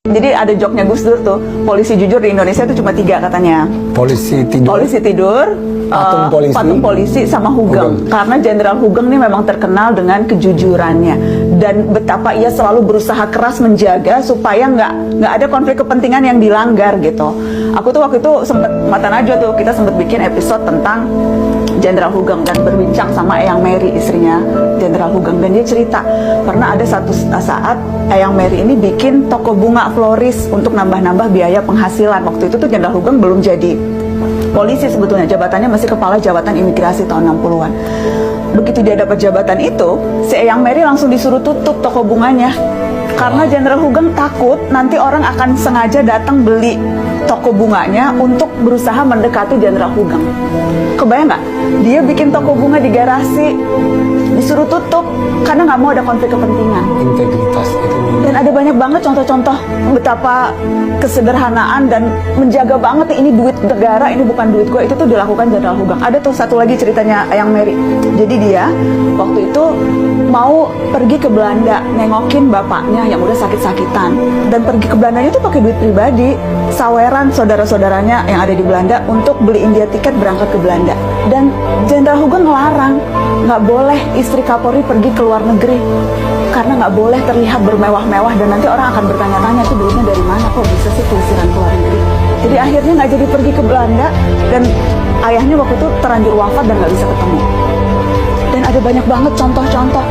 Jadi ada joknya Gus Dur tuh, polisi jujur di Indonesia itu cuma 3 katanya. Polisi tidur, patung polisi sama Hugeng. Karena Jenderal Hugeng ini memang terkenal dengan kejujurannya dan betapa ia selalu berusaha keras menjaga supaya nggak ada konflik kepentingan yang dilanggar gitu. Aku tuh waktu itu sempet mata najwa tuh, kita sempet bikin episode tentang Jenderal Hugeng dan berbincang sama Eyang Mary, istrinya Jenderal Hugeng, dan dia cerita pernah ada satu saat Eyang Mary ini bikin toko bunga floris untuk nambah-nambah biaya penghasilan. Waktu itu tuh Jenderal Hugeng belum jadi polisi sebetulnya, jabatannya masih kepala jabatan imigrasi tahun 60-an. Begitu dia dapat jabatan itu, si Eyang Mary langsung disuruh tutup toko bunganya karena Jenderal Hugeng takut nanti orang akan sengaja datang beli toko bunganya untuk berusaha mendekati Jenderal Hugeng. Kebayang nggak? Dia bikin toko bunga di garasi, disuruh tutup karena nggak mau ada konflik kepentingan. Integritas itu. Dan ada banyak banget contoh-contoh betapa kesederhanaan dan menjaga banget ini duit negara, ini bukan duit gue, itu tuh dilakukan Jenderal Hugeng. Ada tuh satu lagi ceritanya Eyang Mary. Jadi dia waktu itu mau pergi ke Belanda nengokin bapaknya yang udah sakit-sakitan, dan pergi ke Belandanya itu pakai duit pribadi, saweran saudara-saudaranya yang ada di Belanda untuk beliin dia tiket berangkat ke Belanda. Dan Jenderal Hugeng ngelarang, nggak boleh istri Kapolri pergi ke luar negeri karena nggak boleh terlihat bermewah-mewah dan nanti orang akan bertanya-tanya tuh duitnya dari mana, kok bisa sih pelesiran ke luar negeri. Jadi akhirnya nggak jadi pergi ke Belanda dan ayahnya waktu itu terlanjur wafat dan nggak bisa ketemu. Dan ada banyak banget contoh-contoh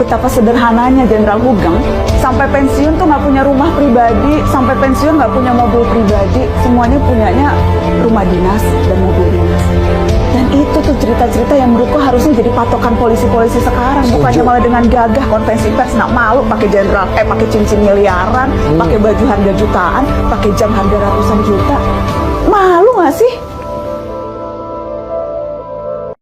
betapa sederhananya Jenderal Hugeng, sampai pensiun tuh nggak punya rumah pribadi, sampai pensiun nggak punya mobil pribadi, semuanya punyanya rumah dinas dan mobil dinas. Dan itu tuh cerita-cerita yang menurutku harusnya jadi patokan polisi-polisi sekarang. Bukannya malah dengan gagah konvensi pers, nak malu pakai pakai cincin miliaran, pakai baju harga jutaan, pakai jam harga ratusan juta. Malu nggak sih?